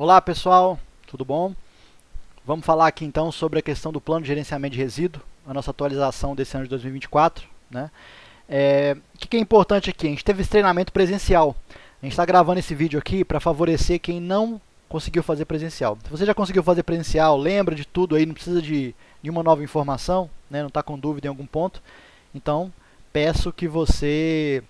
Olá pessoal, tudo bom? Vamos falar aqui então sobre a questão do plano de gerenciamento de resíduo, a nossa atualização desse ano de 2024. Né? O que é importante aqui? A gente teve esse treinamento presencial. A gente está gravando esse vídeo aqui para favorecer quem não conseguiu fazer presencial. Se você já conseguiu fazer presencial, lembra de tudo aí, não precisa de nenhuma nova informação, né? Não está com dúvida em algum ponto, então peço que você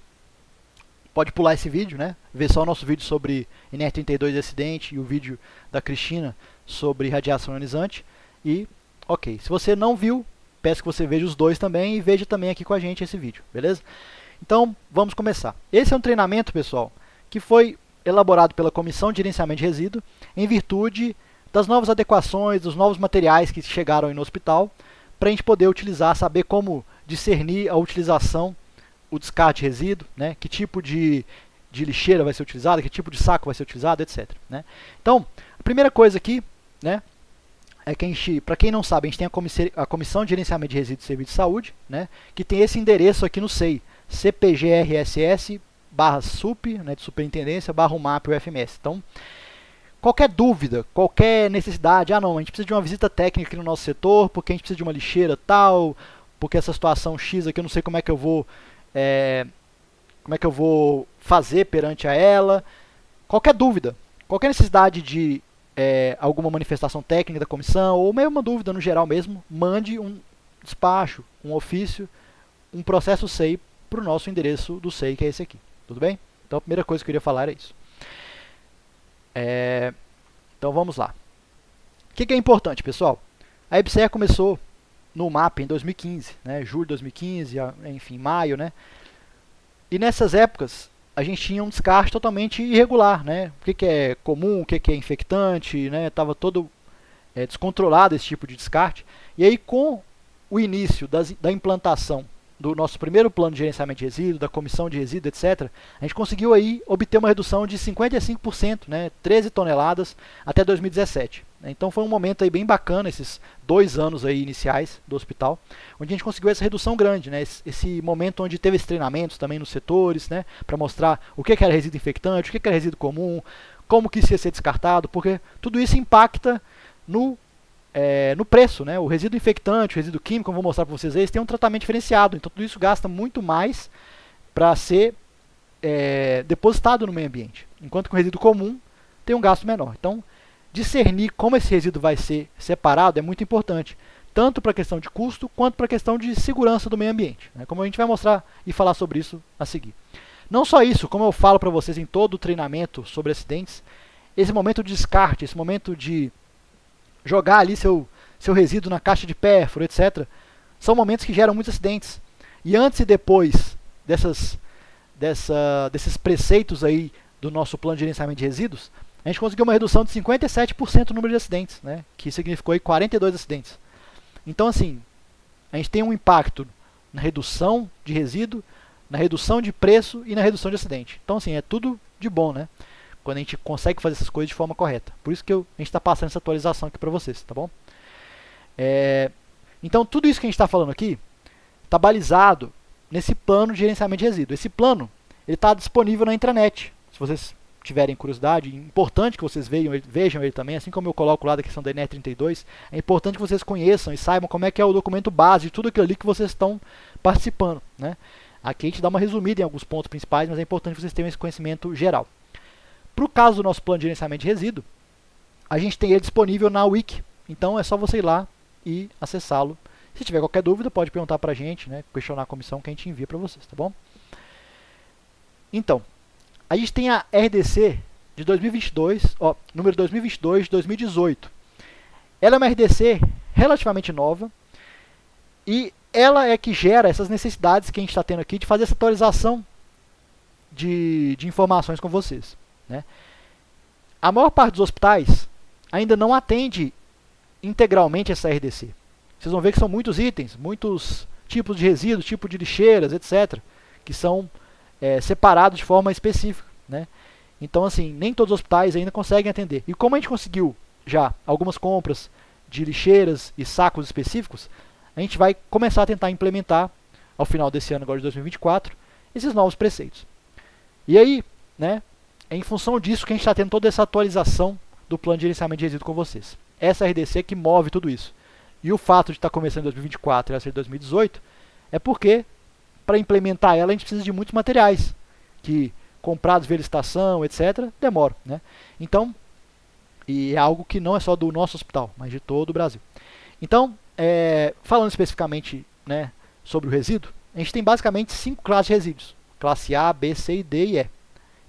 pode pular esse vídeo, né? Ver só o nosso vídeo sobre NR32 e acidente e o vídeo da Cristina sobre radiação ionizante. E, ok, se você não viu, peço que você veja os dois também e veja também aqui com a gente esse vídeo, beleza? Então, vamos começar. Esse é um treinamento, pessoal, que foi elaborado pela Comissão de Gerenciamento de Resíduo em virtude das novas adequações, dos novos materiais que chegaram aí no hospital, para a gente poder utilizar, saber como discernir a utilização, o descarte de resíduo, né? Que tipo de lixeira vai ser utilizada, que tipo de saco vai ser utilizado, etc. Né? Então, a primeira coisa aqui, né, é que a gente, para quem não sabe, a gente tem a Comissão de Gerenciamento de Resíduos e Serviços de Saúde, né, que tem esse endereço aqui no SEI, cpgrss/sup, né, de superintendência, /umap UFMS. Então, qualquer dúvida, qualquer necessidade, não, a gente precisa de uma visita técnica aqui no nosso setor, porque a gente precisa de uma lixeira tal, porque essa situação X aqui eu não sei como é que eu vou fazer perante a ela. Qualquer dúvida, qualquer necessidade de alguma manifestação técnica da comissão, ou mesmo uma dúvida no geral mesmo, mande um despacho, um ofício, um processo SEI para o nosso endereço do SEI, que é esse aqui. Tudo bem? Então a primeira coisa que eu queria falar é isso. Então vamos lá. O que é importante, pessoal? A EBSER começou no MAP em 2015, né, julho de 2015, enfim, maio, né? E nessas épocas a gente tinha um descarte totalmente irregular, né? O que é comum, o que é infectante, né? Tava todo descontrolado esse tipo de descarte. E aí com o início da implantação do nosso primeiro plano de gerenciamento de resíduos, da comissão de resíduos, etc., a gente conseguiu aí obter uma redução de 55%, né, 13 toneladas até 2017. Então foi um momento aí bem bacana, esses 2 anos aí iniciais do hospital, onde a gente conseguiu essa redução grande, né, esse momento onde teve esses treinamentos também nos setores, né, para mostrar o que era resíduo infectante, o que era resíduo comum, como que isso ia ser descartado, porque tudo isso impacta no preço, né? O resíduo infectante, o resíduo químico, como eu vou mostrar para vocês, eles têm um tratamento diferenciado, então tudo isso gasta muito mais para ser depositado no meio ambiente, enquanto que o resíduo comum tem um gasto menor. Então, discernir como esse resíduo vai ser separado é muito importante, tanto para a questão de custo, quanto para a questão de segurança do meio ambiente, né? Como a gente vai mostrar e falar sobre isso a seguir. Não só isso, como eu falo para vocês em todo o treinamento sobre acidentes, esse momento de descarte, esse momento de jogar ali seu resíduo na caixa de pérfuro, etc., são momentos que geram muitos acidentes. E antes e depois desses preceitos aí do nosso plano de gerenciamento de resíduos, a gente conseguiu uma redução de 57% no número de acidentes, né, que significou aí 42 acidentes. Então, assim, a gente tem um impacto na redução de resíduo, na redução de preço e na redução de acidente. Então, assim, é tudo de bom, né? Quando a gente consegue fazer essas coisas de forma correta. Por isso que a gente está passando essa atualização aqui para vocês, tá bom? Então, tudo isso que a gente está falando aqui está balizado nesse plano de gerenciamento de resíduos. Esse plano está disponível na intranet. Se vocês tiverem curiosidade, é importante que vocês vejam ele também, assim como eu coloco lá da questão da NR32, é importante que vocês conheçam e saibam como é que é o documento base de tudo aquilo ali que vocês estão participando, né? Aqui a gente dá uma resumida em alguns pontos principais, mas é importante que vocês tenham esse conhecimento geral. Para o caso do nosso plano de gerenciamento de resíduo, a gente tem ele disponível na Wiki, então é só você ir lá e acessá-lo. Se tiver qualquer dúvida, pode perguntar para a gente, né, questionar a comissão que a gente envia para vocês, tá bom? Então, a gente tem a RDC de 2022, número 2022 de 2018. Ela é uma RDC relativamente nova e ela é que gera essas necessidades que a gente está tendo aqui de fazer essa atualização de informações com vocês, né? A maior parte dos hospitais ainda não atende integralmente essa RDC. Vocês vão ver que são muitos itens, muitos tipos de resíduos, tipo de lixeiras, etc., que são separados de forma específica, né? Então, assim, nem todos os hospitais ainda conseguem atender. E como a gente conseguiu já algumas compras de lixeiras e sacos específicos, a gente vai começar a tentar implementar, ao final desse ano, agora de 2024, esses novos preceitos. E aí, né, é em função disso que a gente está tendo toda essa atualização do plano de gerenciamento de resíduo com vocês. Essa RDC que move tudo isso. E o fato de estar começando em 2024 e ela ser em 2018 é porque, para implementar ela, a gente precisa de muitos materiais, que comprados via licitação, etc., demoram, né? Então, e é algo que não é só do nosso hospital, mas de todo o Brasil. Então, falando especificamente, né, sobre o resíduo, a gente tem basicamente 5 classes de resíduos. Classe A, B, C, D e E. A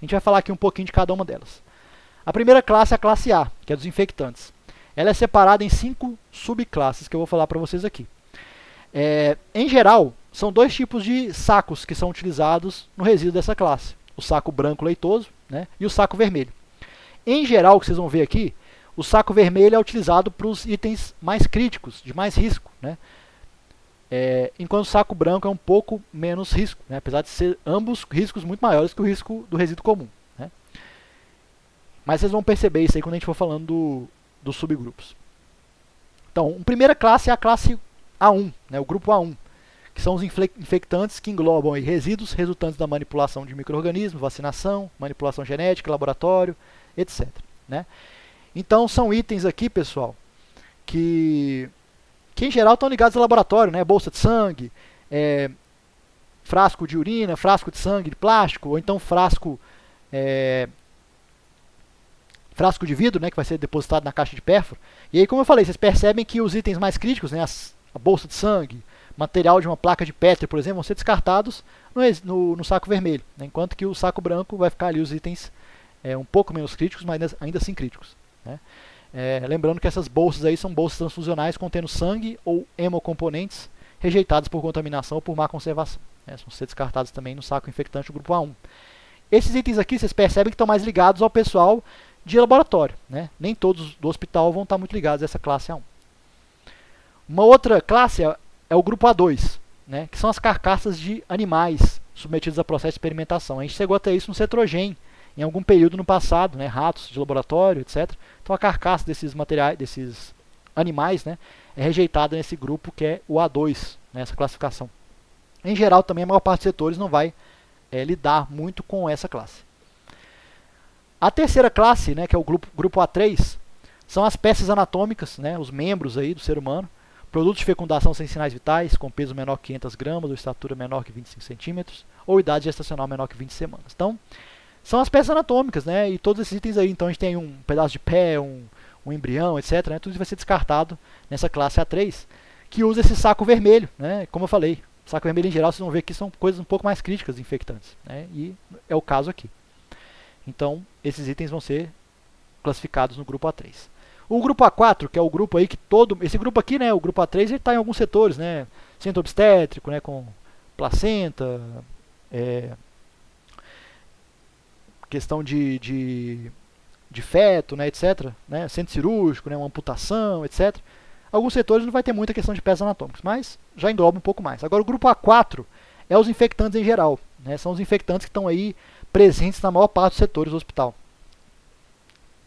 gente vai falar aqui um pouquinho de cada uma delas. A primeira classe é a classe A, que é dos infectantes. Ela é separada em 5 subclasses que eu vou falar para vocês aqui. Em geral, são 2 tipos de sacos que são utilizados no resíduo dessa classe. O saco branco leitoso, né, e o saco vermelho. Em geral, o que vocês vão ver aqui, o saco vermelho é utilizado para os itens mais críticos, de mais risco, né? Enquanto o saco branco é um pouco menos risco, né? Apesar de ser ambos riscos muito maiores que o risco do resíduo comum, né? Mas vocês vão perceber isso aí quando a gente for falando dos subgrupos. Então, a primeira classe é a classe A1, né? O grupo A1, que são os infectantes que englobam aí resíduos resultantes da manipulação de micro-organismos, vacinação, manipulação genética, laboratório, etc. Né? Então, são itens aqui, pessoal, que em geral estão ligados ao laboratório, né? Bolsa de sangue, frasco de urina, frasco de sangue de plástico, ou então frasco de vidro, né, que vai ser depositado na caixa de pérfuro. E aí, como eu falei, vocês percebem que os itens mais críticos, né, a bolsa de sangue, material de uma placa de Petri, por exemplo, vão ser descartados no saco vermelho, né, enquanto que o saco branco vai ficar ali os itens um pouco menos críticos, mas ainda assim críticos. Né. Lembrando que essas bolsas aí são bolsas transfusionais contendo sangue ou hemocomponentes rejeitados por contaminação ou por má conservação. Né, vão ser descartados também no saco infectante do grupo A1. Esses itens aqui, vocês percebem que estão mais ligados ao pessoal de laboratório, né? Nem todos do hospital vão estar muito ligados a essa classe A1. Uma outra classe é o grupo A2, né? Que são as carcaças de animais submetidos a processo de experimentação. A gente chegou até isso no Cetrogen, em algum período no passado, né? Ratos de laboratório, etc. Então a carcaça desses materiais, desses animais, né? É rejeitada nesse grupo que é o A2, nessa classificação. Em geral, também a maior parte dos setores não vai lidar muito com essa classe. A terceira classe, né, que é o grupo A3, são as peças anatômicas, né, os membros aí do ser humano, produtos de fecundação sem sinais vitais, com peso menor que 500 gramas, ou estatura menor que 25 centímetros, ou idade gestacional menor que 20 semanas. Então, são as peças anatômicas, né, e todos esses itens aí. Então, a gente tem um pedaço de pé, um embrião, etc. Né, tudo isso vai ser descartado nessa classe A3, que usa esse saco vermelho, né, como eu falei. Saco vermelho, em geral, vocês vão ver que são coisas um pouco mais críticas de infectantes, né, e é o caso aqui. Então, esses itens vão ser classificados no grupo A3. O grupo A4, que é o grupo aí que esse grupo aqui, né, o grupo A3, ele está em alguns setores, né, centro obstétrico, né, com placenta, questão de feto, né, etc, né, centro cirúrgico, né, uma amputação, etc. Alguns setores não vai ter muita questão de peças anatômicas, mas já engloba um pouco mais. Agora, o grupo A4 é os infectantes em geral, né, são os infectantes que estão aí presentes na maior parte dos setores do hospital.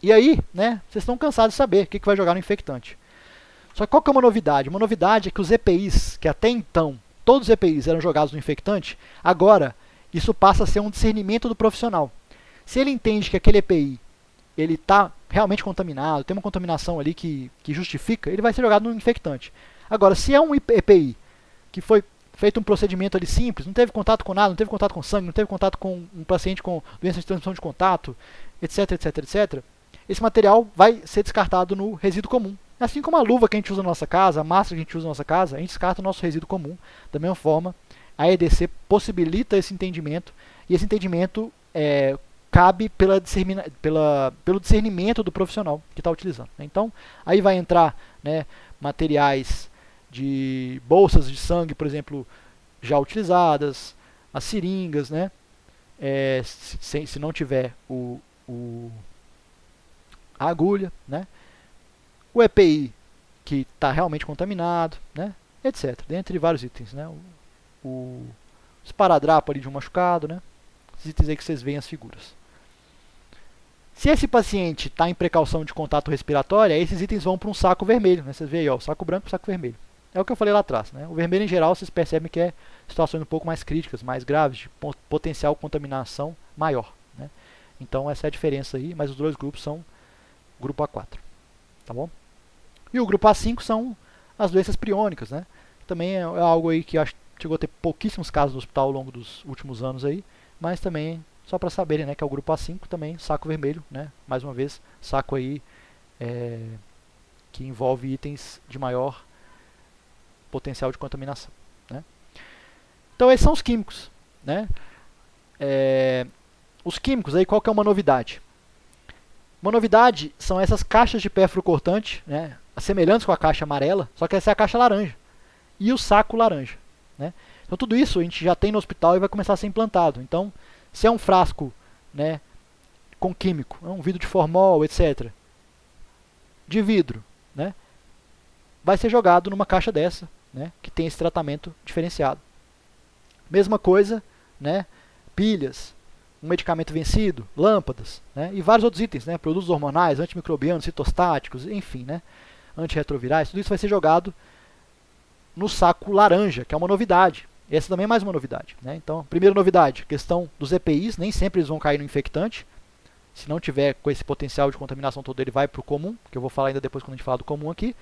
E aí, né, vocês estão cansados de saber o que vai jogar no infectante. Só que qual que é uma novidade? Uma novidade é que os EPIs, que até então todos os EPIs eram jogados no infectante, agora isso passa a ser um discernimento do profissional. Se ele entende que aquele EPI está realmente contaminado, tem uma contaminação ali que justifica, ele vai ser jogado no infectante. Agora, se é um EPI que foi feito um procedimento ali simples, não teve contato com nada, não teve contato com sangue, não teve contato com um paciente com doença de transmissão de contato, etc, etc, etc, esse material vai ser descartado no resíduo comum. Assim como a luva que a gente usa na nossa casa, a máscara que a gente usa na nossa casa, a gente descarta o nosso resíduo comum. Da mesma forma, a EDC possibilita esse entendimento, e esse entendimento cabe pelo discernimento do profissional que está utilizando. Então, aí vai entrar, né, materiais de bolsas de sangue, por exemplo, já utilizadas, as seringas, né? Se não tiver a agulha, né? O EPI que está realmente contaminado, né? Etc. Dentre vários itens, né? O esparadrapo ali de um machucado, né? Esses itens aí que vocês veem as figuras. Se esse paciente está em precaução de contato respiratório, esses itens vão para um saco vermelho, né? Vocês veem aí, ó, o saco branco e o saco vermelho. É o que eu falei lá atrás, né? O vermelho, em geral, vocês percebem que é situações um pouco mais críticas, mais graves, de potencial contaminação maior, né? Então, essa é a diferença aí, mas os dois grupos são grupo A4, tá bom? E o grupo A5 são as doenças priônicas, né? Também é algo aí que acho que chegou a ter pouquíssimos casos no hospital ao longo dos últimos anos aí, mas também só para saberem, né, que é o grupo A5 também, saco vermelho, né? Mais uma vez, saco aí que envolve itens de maior potencial de contaminação, né? Então esses são os químicos, né? Os químicos aí, qual que é uma novidade? Uma novidade são essas caixas de pérfuro cortante, né, semelhantes com a caixa amarela, só que essa é a caixa laranja. E o saco laranja, né? Então tudo isso a gente já tem no hospital e vai começar a ser implantado. Então, se é um frasco, né, com químico, um vidro de formol, etc., de vidro, né, vai ser jogado numa caixa dessa, né, que tem esse tratamento diferenciado. Mesma coisa, né, pilhas, um medicamento vencido, lâmpadas, né, e vários outros itens, né, produtos hormonais, antimicrobianos, citostáticos, enfim, né, antirretrovirais, tudo isso vai ser jogado no saco laranja, que é uma novidade. Essa também é mais uma novidade, né? Então, primeira novidade, questão dos EPIs, nem sempre eles vão cair no infectante. Se não tiver com esse potencial de contaminação todo, ele vai para o comum, que eu vou falar ainda depois quando a gente falar do comum aqui.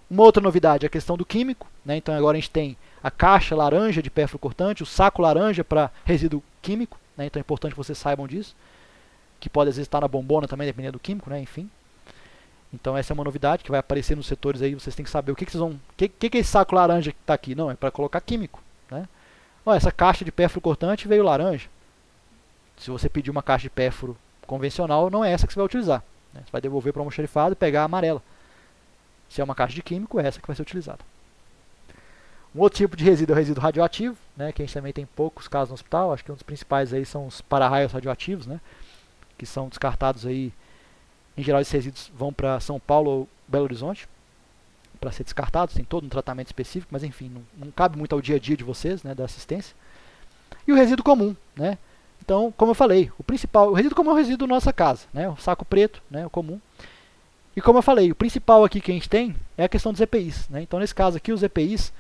Uma outra novidade é a questão do químico, né? Então agora a gente tem a caixa laranja de pérfuro cortante, o saco laranja para resíduo químico, né? Então é importante que vocês saibam disso, que pode às vezes estar na bombona também, dependendo do químico, né? Enfim. Então essa é uma novidade que vai aparecer nos setores aí, vocês têm que saber o que vocês vão... O que é esse saco laranja que está aqui? Não, é para colocar químico, né? Olha, essa caixa de pérfuro cortante veio laranja. Se você pedir uma caixa de pérfuro convencional, não é essa que você vai utilizar, né? Você vai devolver para o almoxarifado e pegar a amarela. Se é uma caixa de químico, é essa que vai ser utilizada. Um outro tipo de resíduo é o resíduo radioativo, né? Que a gente também tem poucos casos no hospital. Acho que um dos principais aí são os para-raios radioativos, né? Que são descartados aí. Em geral, esses resíduos vão para São Paulo ou Belo Horizonte para ser descartados. Tem todo um tratamento específico, mas enfim, não cabe muito ao dia a dia de vocês, né, da assistência. E o resíduo comum, né? Então, como eu falei, o resíduo comum é o resíduo da nossa casa, né? O saco preto, né, o comum. E como eu falei, o principal aqui que a gente tem é a questão dos EPIs, né? Então, nesse caso aqui, os EPIs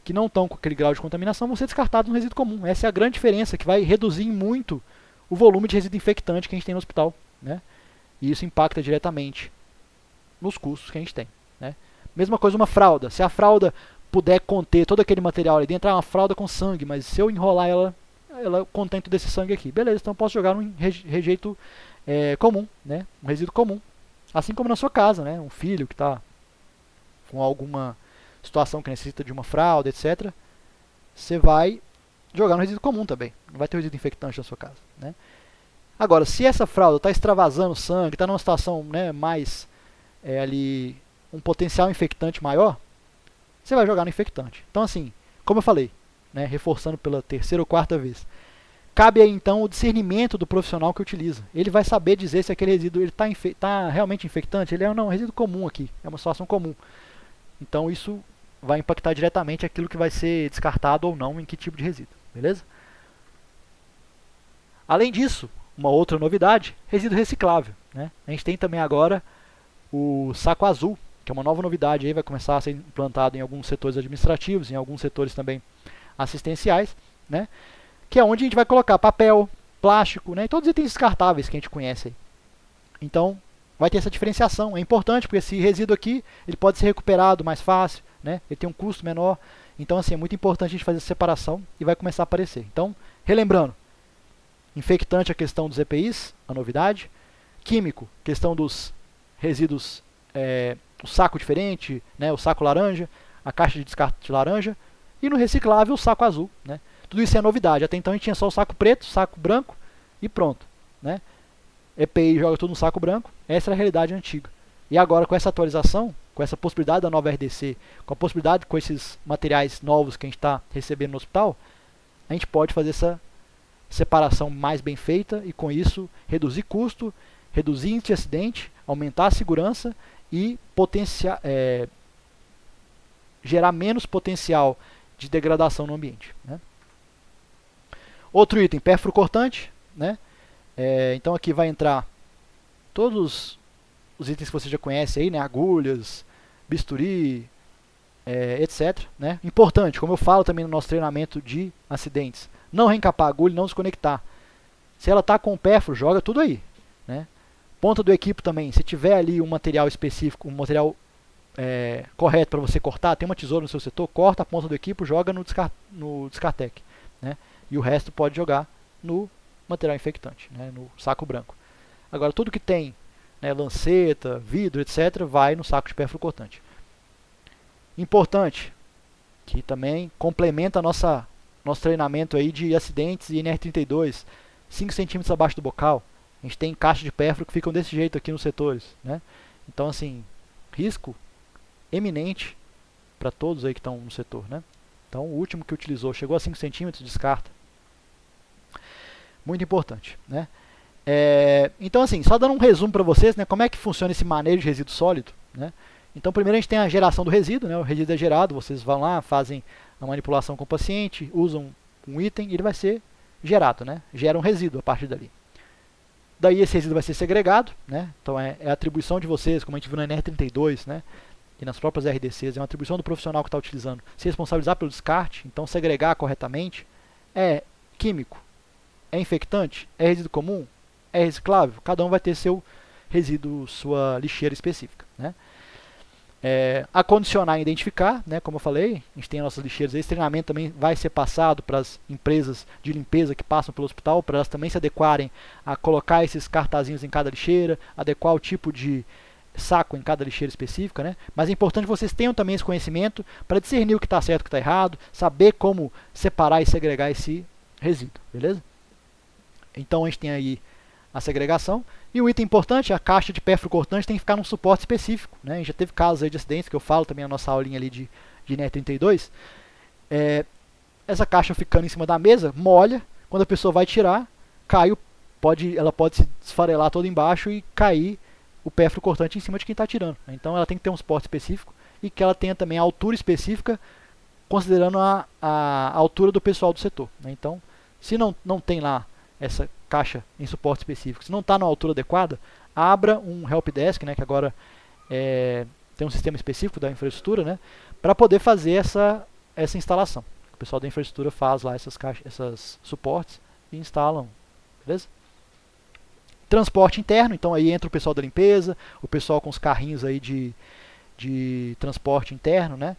que não estão com aquele grau de contaminação vão ser descartados no resíduo comum. Essa é a grande diferença, que vai reduzir muito o volume de resíduo infectante que a gente tem no hospital, né? E isso impacta diretamente nos custos que a gente tem, né? Mesma coisa uma fralda. Se a fralda puder conter todo aquele material ali dentro, é uma fralda com sangue, mas se eu enrolar ela contém todo esse sangue aqui. Beleza, então eu posso jogar num rejeito comum, né? Um resíduo comum. Assim como na sua casa, né? Um filho que está com alguma situação que necessita de uma fralda, etc. Você vai jogar no resíduo comum também. Não vai ter resíduo infectante na sua casa, né? Agora, se essa fralda está extravasando sangue, está numa situação, né, mais ali, um potencial infectante maior, você vai jogar no infectante. Então, assim, como eu falei, né, reforçando pela terceira ou quarta vez, cabe aí então o discernimento do profissional que utiliza. Ele vai saber dizer se aquele resíduo está realmente infectante. Ele é um resíduo comum aqui, é uma situação comum. Então, isso vai impactar diretamente aquilo que vai ser descartado ou não em que tipo de resíduo, beleza? Além disso, uma outra novidade, resíduo reciclável, né? A gente tem também agora o saco azul, que é uma nova novidade, aí vai começar a ser implantado em alguns setores administrativos, em alguns setores também assistenciais, né? Que é onde a gente vai colocar papel, plástico, né? E todos os itens descartáveis que a gente conhece aí. Então, vai ter essa diferenciação. É importante, porque esse resíduo aqui ele pode ser recuperado mais fácil, né? Ele tem um custo menor. Então, assim, é muito importante a gente fazer essa separação e vai começar a aparecer. Então, relembrando, infectante, a questão dos EPIs, a novidade. Químico, questão dos resíduos, o saco diferente, né, o saco laranja, a caixa de descarte de laranja. E no reciclável, o saco azul, né? Tudo isso é novidade. Até então a gente tinha só o saco preto, saco branco e pronto, né? EPI joga tudo no saco branco. Essa era a realidade antiga. E agora, com essa atualização, com essa possibilidade da nova RDC, com a possibilidade com esses materiais novos que a gente está recebendo no hospital, a gente pode fazer essa separação mais bem feita e com isso reduzir custo, reduzir índice de acidente, aumentar a segurança e gerar menos potencial de degradação no ambiente, né? Outro item, pérfuro cortante, né? Então aqui vai entrar todos os itens que você já conhece aí, né? Agulhas, bisturi, etc, né? Importante, como eu falo também no nosso treinamento de acidentes, não reencapar a agulha, não desconectar. Se ela está com o pérfuro, joga tudo aí, né? Ponta do equipo também, se tiver ali um material específico, um material correto para você cortar, tem uma tesoura no seu setor, corta a ponta do equipo, joga no Descartec, né? E o resto pode jogar no material infectante, né? No saco branco. Agora tudo que tem, né, lanceta, vidro, etc., vai no saco de pérfuro cortante. Importante, que também complementa nosso treinamento aí de acidentes e NR32, 5 centímetros abaixo do bocal. A gente tem caixas de pérfuro que ficam desse jeito aqui nos setores, né? Então, assim, risco eminente para todos aí que estão no setor, né? Então, o último que utilizou chegou a 5 centímetros, descarta. Muito importante, né? Então, assim, só dando um resumo para vocês, né, como é que funciona esse manejo de resíduo sólido, né? Então, primeiro a gente tem a geração do resíduo, né? O resíduo é gerado, vocês vão lá, fazem a manipulação com o paciente, usam um item e ele vai ser gerado, né? Gera um resíduo a partir dali. Daí esse resíduo vai ser segregado, né? Então é a atribuição de vocês, como a gente viu na NR32, né? E nas próprias RDCs, é uma atribuição do profissional que está utilizando, se responsabilizar pelo descarte, então segregar corretamente. É químico, é infectante, é resíduo comum, é reciclável, cada um vai ter seu resíduo, sua lixeira específica, né? Acondicionar e identificar, né, como eu falei, a gente tem as nossas lixeiras. Esse treinamento também vai ser passado para as empresas de limpeza que passam pelo hospital, para elas também se adequarem a colocar esses cartazinhos em cada lixeira, adequar o tipo de saco em cada lixeira específica, né? Mas é importante que vocês tenham também esse conhecimento para discernir o que está certo e o que está errado, saber como separar e segregar esse resíduo, beleza? Então a gente tem aí a segregação. E um item importante, a caixa de pérfuro cortante tem que ficar num suporte específico, né? A gente já teve casos aí de acidentes, que eu falo também na nossa aulinha ali de NR32. Essa caixa ficando em cima da mesa, molha, quando a pessoa vai tirar, ela pode se esfarelar toda embaixo e cair o pérfuro cortante em cima de quem está tirando. Então ela tem que ter um suporte específico e que ela tenha também a altura específica, considerando a altura do pessoal do setor, né? Então, se não tem lá essa caixa em suporte específico, se não está na altura adequada, abra um helpdesk, né, que agora tem um sistema específico da infraestrutura, né, para poder fazer essa instalação. O pessoal da infraestrutura faz lá esses suportes e instalam, beleza? Transporte interno, então aí entra o pessoal da limpeza, o pessoal com os carrinhos aí de transporte interno, né?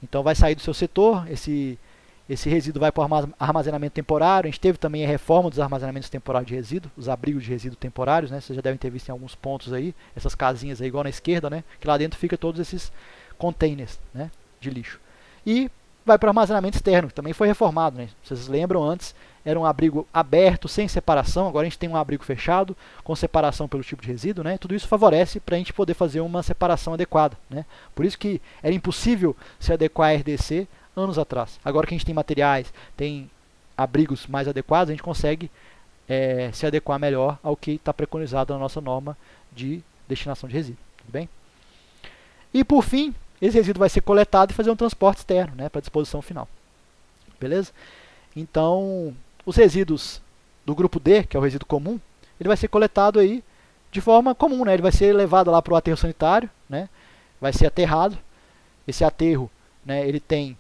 Então vai sair do seu setor, esse resíduo vai para o armazenamento temporário. A gente teve também a reforma dos armazenamentos temporários de resíduo, os abrigos de resíduo temporários, né? Vocês já devem ter visto em alguns pontos aí, essas casinhas aí igual na esquerda, né? Que lá dentro fica todos esses containers, né, de lixo. E vai para o armazenamento externo, que também foi reformado, né? Vocês lembram, antes era um abrigo aberto, sem separação, agora a gente tem um abrigo fechado, com separação pelo tipo de resíduo, né? Tudo isso favorece para a gente poder fazer uma separação adequada, né? Por isso que era impossível se adequar a RDC anos atrás. Agora que a gente tem materiais, tem abrigos mais adequados, a gente consegue se adequar melhor ao que está preconizado na nossa norma de destinação de resíduo. Tudo bem? E por fim, esse resíduo vai ser coletado e fazer um transporte externo, né, para disposição final. Beleza? Então, os resíduos do grupo D, que é o resíduo comum, ele vai ser coletado aí de forma comum, né? Ele vai ser levado lá para o aterro sanitário, né? Vai ser aterrado. Esse aterro, né, ele tem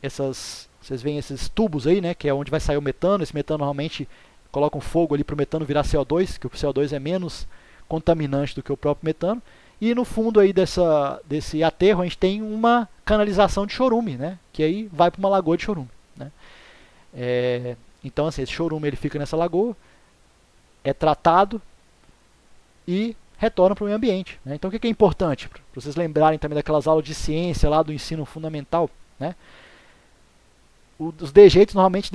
vocês veem esses tubos aí, né, que é onde vai sair o metano. Esse metano normalmente coloca um fogo ali para o metano virar CO2, que o CO2 é menos contaminante do que o próprio metano. E no fundo aí desse aterro a gente tem uma canalização de chorume, né, que aí vai para uma lagoa de chorume, né. Então assim, esse chorume ele fica nessa lagoa, é tratado e retorna para o meio ambiente, né. Então o que é importante? Para vocês lembrarem também daquelas aulas de ciência lá do ensino fundamental, né. Os dejeitos, normalmente,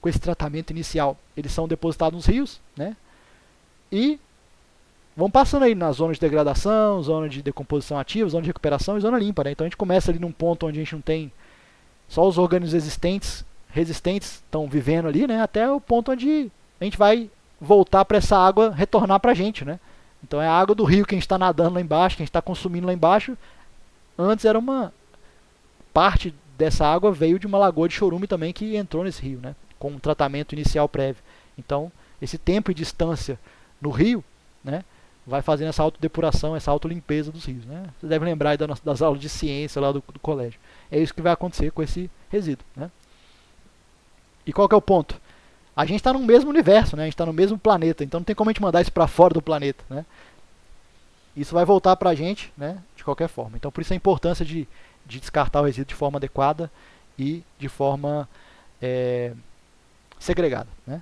com esse tratamento inicial, eles são depositados nos rios, né? E vão passando aí na zona de degradação, zona de decomposição ativa, zona de recuperação e zona limpa, né? Então a gente começa ali num ponto onde a gente não tem, só os organismos resistentes estão vivendo ali, né? Até o ponto onde a gente vai voltar para essa água retornar para a gente, né? Então é a água do rio que a gente está nadando lá embaixo, que a gente está consumindo lá embaixo. Antes era uma parte dessa água veio de uma lagoa de chorume também que entrou nesse rio, né, com um tratamento inicial prévio. Então, esse tempo e distância no rio, né, vai fazendo essa autodepuração, essa autolimpeza dos rios, né. Você deve lembrar aí das aulas de ciência lá do colégio. É isso que vai acontecer com esse resíduo, né. E qual que é o ponto? a gente está no mesmo universo, né? A gente está no mesmo planeta, então não tem como a gente mandar isso para fora do planeta, né? Isso vai voltar para a gente, né? De qualquer forma. Então, por isso a importância de descartar o resíduo de forma adequada e de forma segregada, né?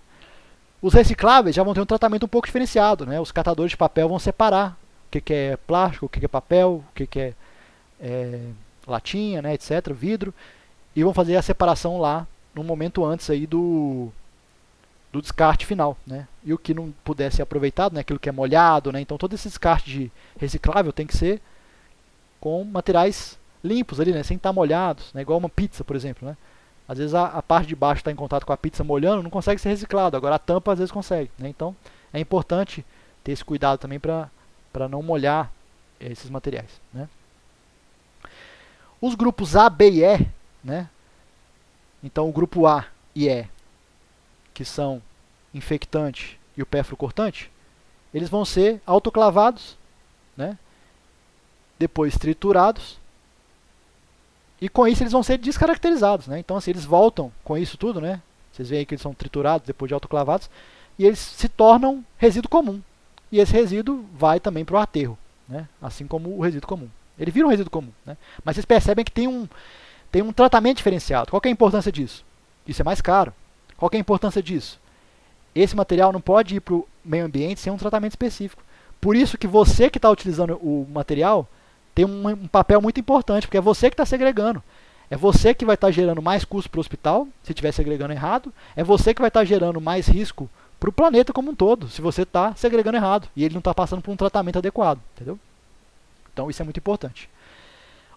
Os recicláveis já vão ter um tratamento um pouco diferenciado, né? Os catadores de papel vão separar o que é plástico, o que é papel, o que é latinha, né, etc., vidro, e vão fazer a separação lá no momento antes aí do descarte final, né? E o que não puder ser aproveitado, né, aquilo que é molhado, né? Então todo esse descarte de reciclável tem que ser com materiais limpos ali, né, sem estar molhados, né, igual uma pizza, por exemplo, né? Às vezes a parte de baixo está em contato com a pizza molhando, não consegue ser reciclado, agora a tampa às vezes consegue, né? Então é importante ter esse cuidado também para não molhar esses materiais, né? Os grupos A, B e E, né? Então o grupo A e E, que são infectante e o pérfuro cortante, eles vão ser autoclavados, né? Depois triturados, e com isso eles vão ser descaracterizados, né? Então assim, eles voltam com isso tudo, né? Vocês veem que eles são triturados depois de autoclavados, e eles se tornam resíduo comum. E esse resíduo vai também para o aterro, né? Assim como o resíduo comum. Ele vira um resíduo comum, né? Mas vocês percebem que tem um tratamento diferenciado. Qual que é a importância disso? Isso é mais caro. Qual que é a importância disso? Esse material não pode ir para o meio ambiente sem um tratamento específico. Por isso que você que está utilizando o material tem um papel muito importante, porque é você que está segregando. É você que vai estar gerando mais custo para o hospital, se estiver segregando errado. É você que vai estar gerando mais risco para o planeta como um todo, se você está segregando errado e ele não está passando por um tratamento adequado, entendeu? Então isso é muito importante.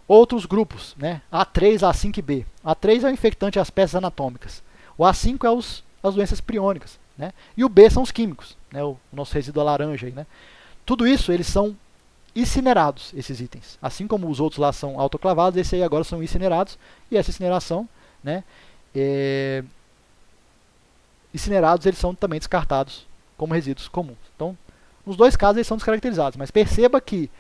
Outros grupos, né? A3, A5 e B. A3 é o infectante e as peças anatômicas. O A5 é as doenças priônicas, né? E o B são os químicos, né? O nosso resíduo laranja aí, né? Tudo isso eles são incinerados, esses itens. Assim como os outros lá são autoclavados, esses aí agora são incinerados, e essa incineração, né? Incinerados eles são também descartados como resíduos comuns. Então, nos dois casos eles são descaracterizados, mas perceba que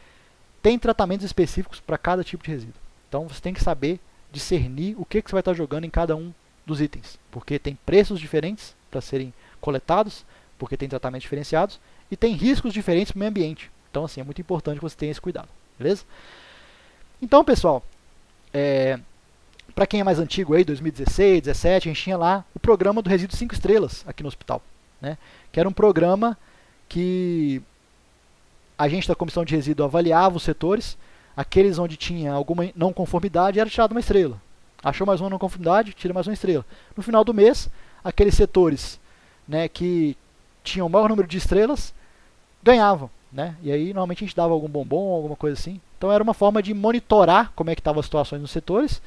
tem tratamentos específicos para cada tipo de resíduo. Então você tem que saber discernir o que você vai estar jogando em cada um dos itens, porque tem preços diferentes para serem coletados, porque tem tratamentos diferenciados e tem riscos diferentes para o meio ambiente. Então assim, é muito importante que você tenha esse cuidado, beleza? Então pessoal, para quem é mais antigo aí, 2016, 2017, a gente tinha lá o programa do resíduo 5 estrelas aqui no hospital, né? Que era um programa que a gente da comissão de resíduo avaliava os setores, aqueles onde tinha alguma não conformidade era tirado uma estrela. Achou mais uma não conformidade, tira mais uma estrela. No final do mês, aqueles setores, né, que tinham o maior número de estrelas ganhavam, né? E aí normalmente a gente dava algum bombom, alguma coisa assim. Então era uma forma de monitorar como é que estavam as situações nos setores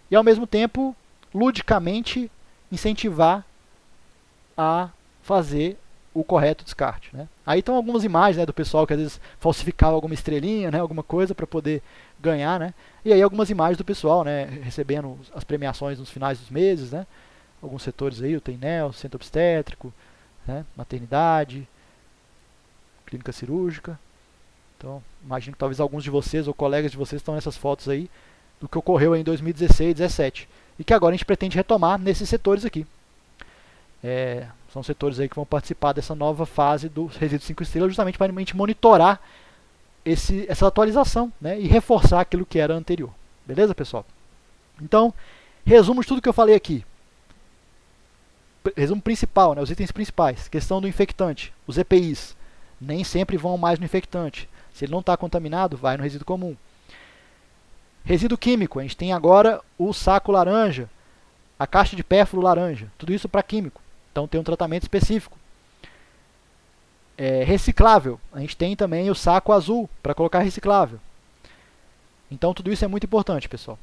e ao mesmo tempo, ludicamente, incentivar a fazer o correto descarte, né? Aí estão algumas imagens, né, do pessoal que às vezes falsificava alguma estrelinha, né, alguma coisa para poder ganhar, né? E aí algumas imagens do pessoal, né, recebendo as premiações nos finais dos meses, né? Alguns setores aí, o TEINEL, Centro Obstétrico, né, maternidade, clínica cirúrgica. Então, imagino que talvez alguns de vocês ou colegas de vocês estão nessas fotos aí do que ocorreu em 2016, 2017 e que agora a gente pretende retomar nesses setores aqui. São setores aí que vão participar dessa nova fase do resíduo 5 estrelas, justamente para a gente monitorar essa atualização, né, e reforçar aquilo que era anterior. Beleza, pessoal? Então, resumo de tudo que eu falei aqui. Resumo principal, né, os itens principais. Questão do infectante. Os EPIs nem sempre vão mais no infectante. Se ele não está contaminado, vai no resíduo comum. Resíduo químico. A gente tem agora o saco laranja, a caixa de pérfuro laranja. Tudo isso para químico. Então tem um tratamento específico. Reciclável. A gente tem também o saco azul para colocar reciclável. Então tudo isso é muito importante, pessoal.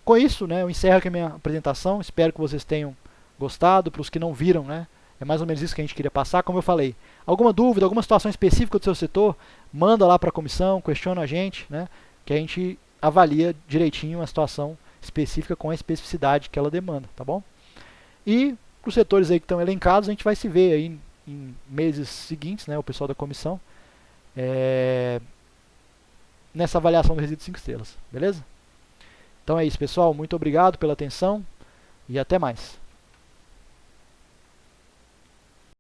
Com isso, né, eu encerro aqui a minha apresentação. Espero que vocês tenham gostado. Para os que não viram, né, é mais ou menos isso que a gente queria passar. Como eu falei, alguma dúvida, alguma situação específica do seu setor, manda lá para a comissão, questiona a gente, né, que a gente avalia direitinho a situação específica com a especificidade que ela demanda, tá bom? E para os setores aí que estão elencados, a gente vai se ver aí em meses seguintes, né, o pessoal da comissão, nessa avaliação do resíduo 5 estrelas, beleza? Então é isso, pessoal. Muito obrigado pela atenção e até mais.